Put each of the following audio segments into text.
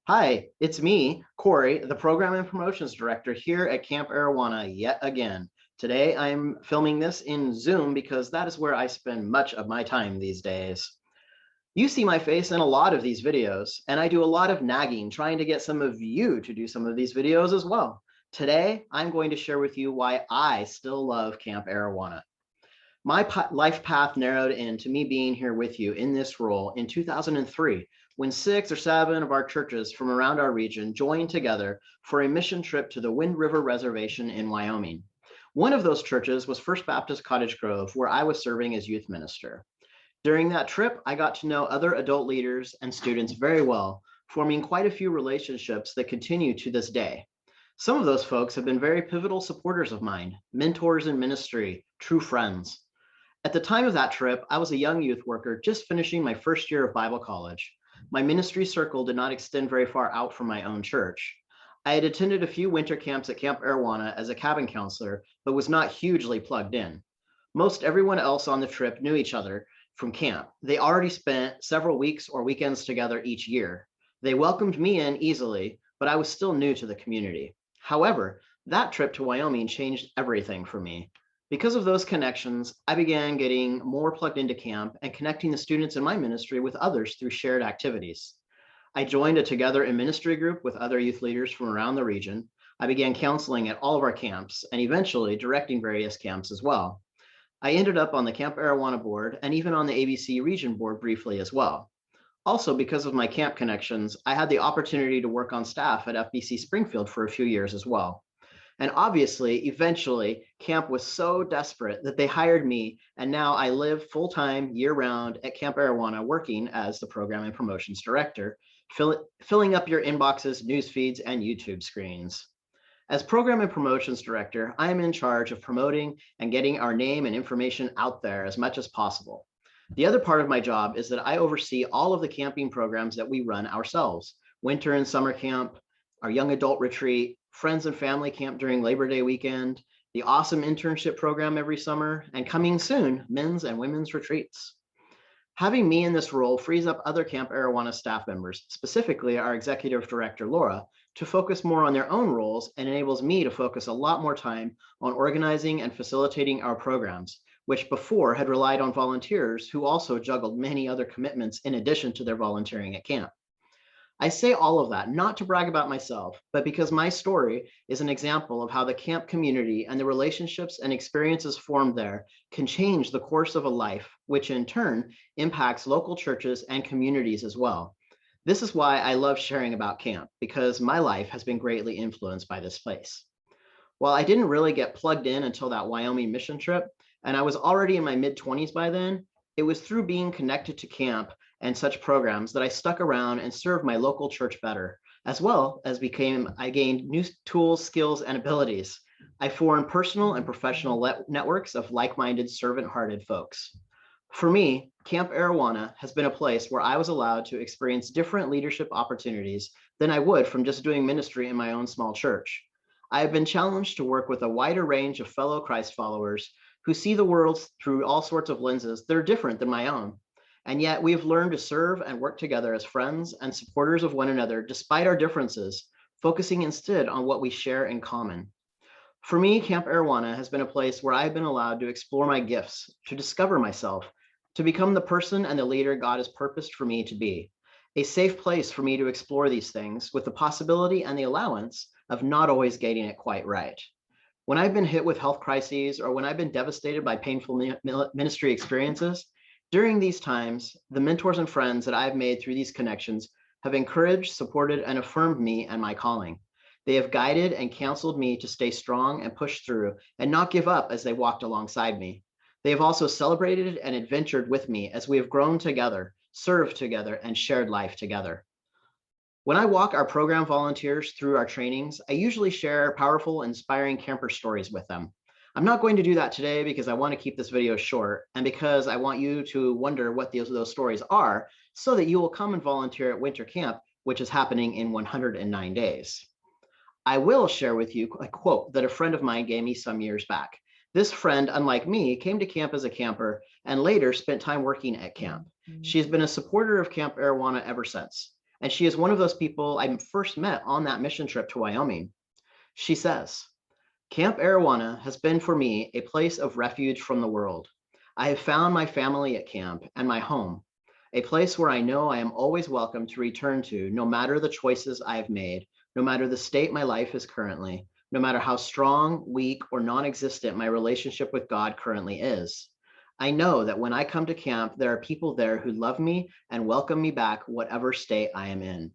Hi, it's me, Corey, the Program and Promotions Director here at Camp Arowana yet again. Today, I'm filming this in Zoom because that is where I spend much of my time these days. You see my face in a lot of these videos, and I do a lot of nagging, trying to get some of you to do some of these videos as well. Today, I'm going to share with you why I still love Camp Arowana. My life path narrowed into me being here with you in this role in 2003, when 6 or 7 of our churches from around our region joined together for a mission trip to the Wind River Reservation in Wyoming. One of those churches was First Baptist Cottage Grove, where I was serving as youth minister. During that trip, I got to know other adult leaders and students very well, forming quite a few relationships that continue to this day. Some of those folks have been very pivotal supporters of mine, mentors in ministry, true friends. At the time of that trip, I was a young youth worker just finishing my first year of Bible college. My ministry circle did not extend very far out from my own church. I had attended a few winter camps at Camp Arowana as a cabin counselor, but was not hugely plugged in. Most everyone else on the trip knew each other from camp. They already spent several weeks or weekends together each year. They welcomed me in easily, but I was still new to the community. However, that trip to Wyoming changed everything for me. Because of those connections, I began getting more plugged into camp and connecting the students in my ministry with others through shared activities. I joined a Together in Ministry group with other youth leaders from around the region. I began counseling at all of our camps and eventually directing various camps as well. I ended up on the Camp Arowana board and even on the ABC region board briefly as well. Also, because of my camp connections, I had the opportunity to work on staff at FBC Springfield for a few years as well. And obviously, eventually, camp was so desperate that they hired me, and now I live full-time, year-round at Camp Arowana, working as the Program and Promotions Director, filling up your inboxes, news feeds, and YouTube screens. As Program and Promotions Director, I am in charge of promoting and getting our name and information out there as much as possible. The other part of my job is that I oversee all of the camping programs that we run ourselves: winter and summer camp, our young adult retreat, friends and family camp during Labor Day weekend, the awesome internship program every summer, and coming soon, men's and women's retreats. Having me in this role frees up other Camp Arowana staff members, specifically our executive director, Laura, to focus more on their own roles and enables me to focus a lot more time on organizing and facilitating our programs, which before had relied on volunteers who also juggled many other commitments in addition to their volunteering at camp. I say all of that not to brag about myself, but because my story is an example of how the camp community and the relationships and experiences formed there can change the course of a life, which in turn impacts local churches and communities as well. This is why I love sharing about camp, because my life has been greatly influenced by this place. While I didn't really get plugged in until that Wyoming mission trip, and I was already in my mid-20s by then, it was through being connected to camp and such programs that I stuck around and served my local church better, as well as I gained new tools, skills, and abilities. I formed personal and professional networks of like-minded, servant-hearted folks. For me, Camp Arowana has been a place where I was allowed to experience different leadership opportunities than I would from just doing ministry in my own small church. I have been challenged to work with a wider range of fellow Christ followers who see the world through all sorts of lenses that are different than my own. And yet we have learned to serve and work together as friends and supporters of one another despite our differences, focusing instead on what we share in common. For me, Camp Arowana has been a place where I've been allowed to explore my gifts, to discover myself, to become the person and the leader God has purposed for me to be. A safe place for me to explore these things with the possibility and the allowance of not always getting it quite right. When I've been hit with health crises or when I've been devastated by painful ministry experiences, during these times, the mentors and friends that I've made through these connections have encouraged, supported, and affirmed me and my calling. They have guided and counseled me to stay strong and push through and not give up as they walked alongside me. They have also celebrated and adventured with me as we have grown together, served together, and shared life together. When I walk our program volunteers through our trainings, I usually share powerful, inspiring camper stories with them. I'm not going to do that today because I want to keep this video short and because I want you to wonder what those stories are so that you will come and volunteer at winter camp, which is happening in 109 days. I will share with you a quote that a friend of mine gave me some years back. This friend, unlike me, came to camp as a camper and later spent time working at camp. She's been a supporter of Camp Arowana ever since. And she is one of those people I first met on that mission trip to Wyoming. She says, Camp Arowana has been for me a place of refuge from the world. I have found my family at camp and my home, a place where I know I am always welcome to return to, no matter the choices I have made, no matter the state my life is currently, no matter how strong, weak, or non-existent my relationship with God currently is. I know that when I come to camp, there are people there who love me and welcome me back, whatever state I am in.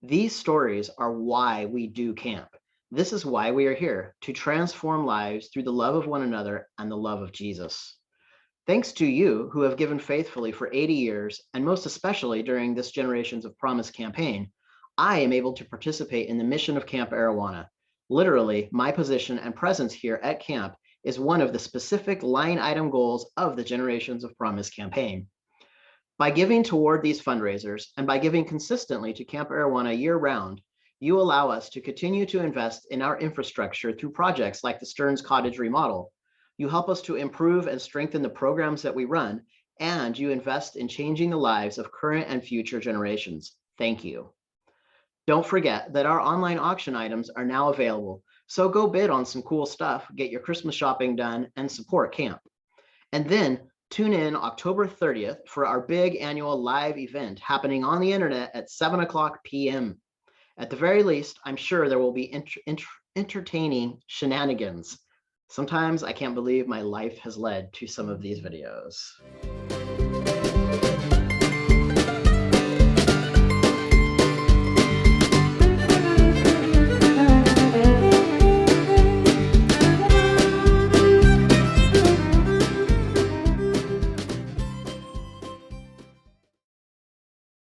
These stories are why we do camp. This is why we are here, to transform lives through the love of one another and the love of Jesus. Thanks to you who have given faithfully for 80 years, and most especially during this Generations of Promise campaign, I am able to participate in the mission of Camp Arowana. Literally, my position and presence here at camp is one of the specific line item goals of the Generations of Promise campaign. By giving toward these fundraisers and by giving consistently to Camp Arowana year-round, you allow us to continue to invest in our infrastructure through projects like the Stearns Cottage remodel. You help us to improve and strengthen the programs that we run, and you invest in changing the lives of current and future generations. Thank you. Don't forget that our online auction items are now available, so go bid on some cool stuff, get your Christmas shopping done, and support camp. And then tune in October 30th for our big annual live event happening on the internet at 7:00 p.m. At the very least, I'm sure there will be entertaining shenanigans. Sometimes I can't believe my life has led to some of these videos.